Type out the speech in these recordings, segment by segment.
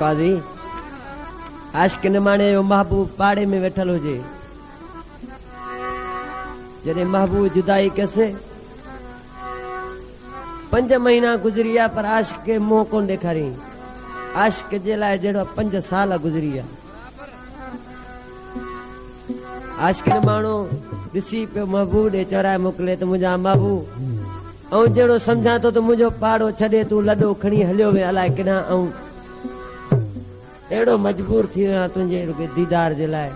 काजी आशिक निमाणे जो महबूब पाड़े में वेठल हुजे जॾहिं महबूब जुदाई कसे 5 महीना गुज़री विया पर आशिक खे मुंहुं कोन ॾेखारियईं आशिक जे लाइ जहिड़ा 5 साल गुज़री विया आशिक निमाणो ॾिसी पियो महबूब ॾे चराए मोकिले त मुंहिंजा महबूब ऐं जहिड़ो सम्झां थो त मुंहिंजो पाड़ो छॾे तूं लॾो खणी हलियो वे अलाए किॾां ऐं अहिड़ो मजबूर थी वियो तुंहिंजे दीदार जे लाइ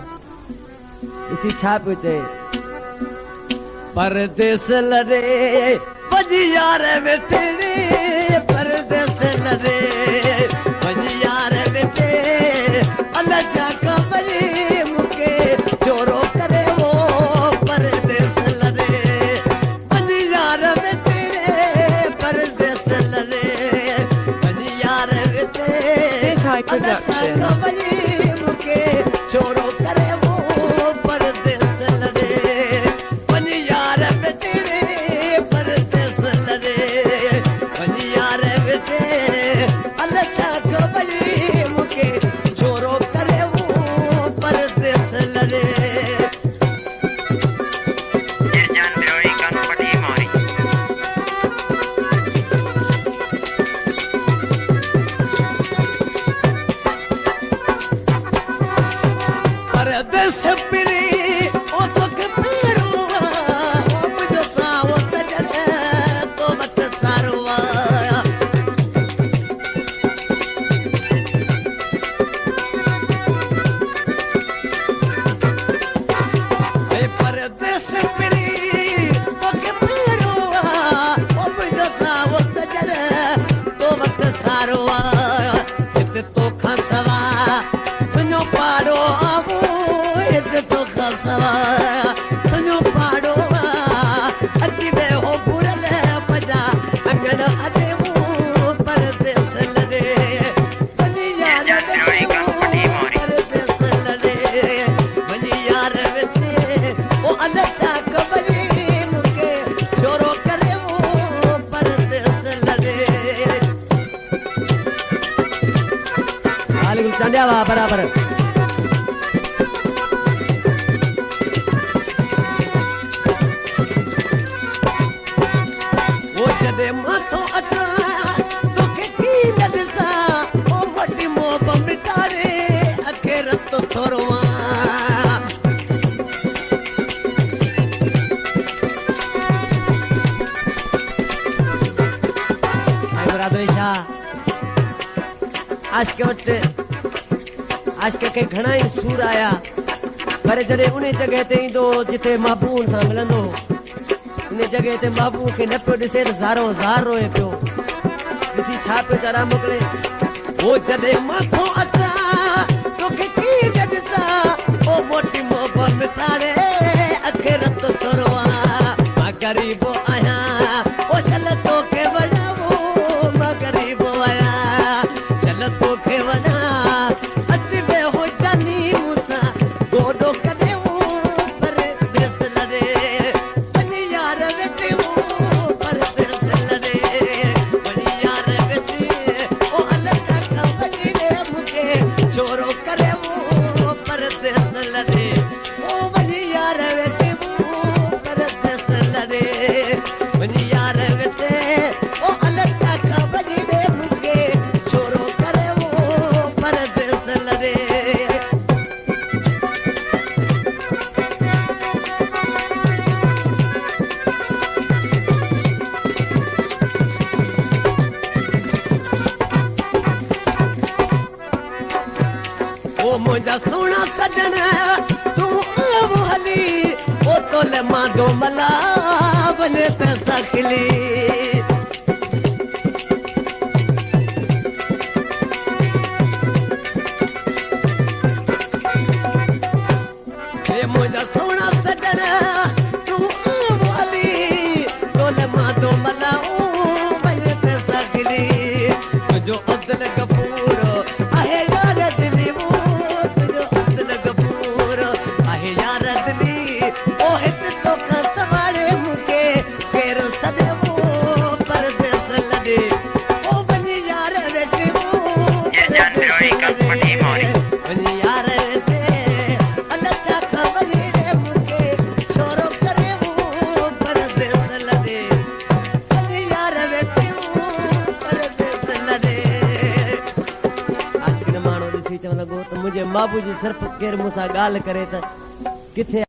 ॾिसी छा पियो चए परदेस लरे वजी यार वेठे परदेस लरे वजी यार वेठे अल्लाह जा कबरी मुके चोरो करे वो परदेस लरे वजी यार वेठे परदेस लरे वजी यार वेठे अल्लाह जा कबरी मुके चोरो करे वो परदेस लरे वजी यार वेठे परदेस लरे वजी यार वेठे अल्लाह जा कबरी मुके चोरो करे वो परदेस लरे परदेस पिरी ओ तो के पिरुवा ओ मुझो सा ओ सजन तो मत सारवा ए परदेस पिरी ओ के पिरुवा ओ मुझो सा ओ सजन तो मत सारवा इत तो खसवा सुनो पाड़ो आवो तो खसवा सुनो पाड़ो अति में हो पुरले बजा अगन अते वो परदेस लरे बनी यार परदेस लरे बनी यार वेठे ओ अनचा कबरी मुके चोरो करे वो परदेस लरे वालेकुम चंडिया वा बराबर माथो अचा तोखे की लॻसा ओ वॾी मोब मिटारे अखे रतो थोरवा बरादरी छा आशिक वटि आशिक खे घणा ई सूर आया पर जॾहिं उन जॻह ते ईंदो जिथे महबूब सां मिलंदो इन जगह ते महबूब खे न पियो ॾिसे त ज़ारो ज़ार रोए पियो ॾिसी छा पियो चरा मोकिले ओ जॾहिं माथो अचा तोखे की लॻसा ओ मोटी मोहबत मिठाणे अखे रतो थोरवा मां ग़रीबो आहियां ओ छल तोखे वञावो मां ग़रीबो आहियां छल तोखे वञा अच में हो जानी मूंसां गोॾो कॾे वो परदेस लरे चोरो करे वो परदेस लरे ओ वनी यार वेठे वो परदेस लरे वनी यार वेठे ओ अलग का वनी दे मुके चोरो करे वो परदेस लरे ओ मुझा सोना सजन तू आव हली ओ तोले मांडो मला बने त सकली ए मुझा सोना सजन तू आव हली तोले मांडो मला बने त सकली जो अब्दुल गफूर आहे यार दिली वो ओ हित तो सवारे मुके केरो सदेवो परदेस लड़े ओ बनी यार वेठे वो मुंहिंजे माबू जी सिर्फ़ केरु मूंसां ॻाल्हि करे त किथे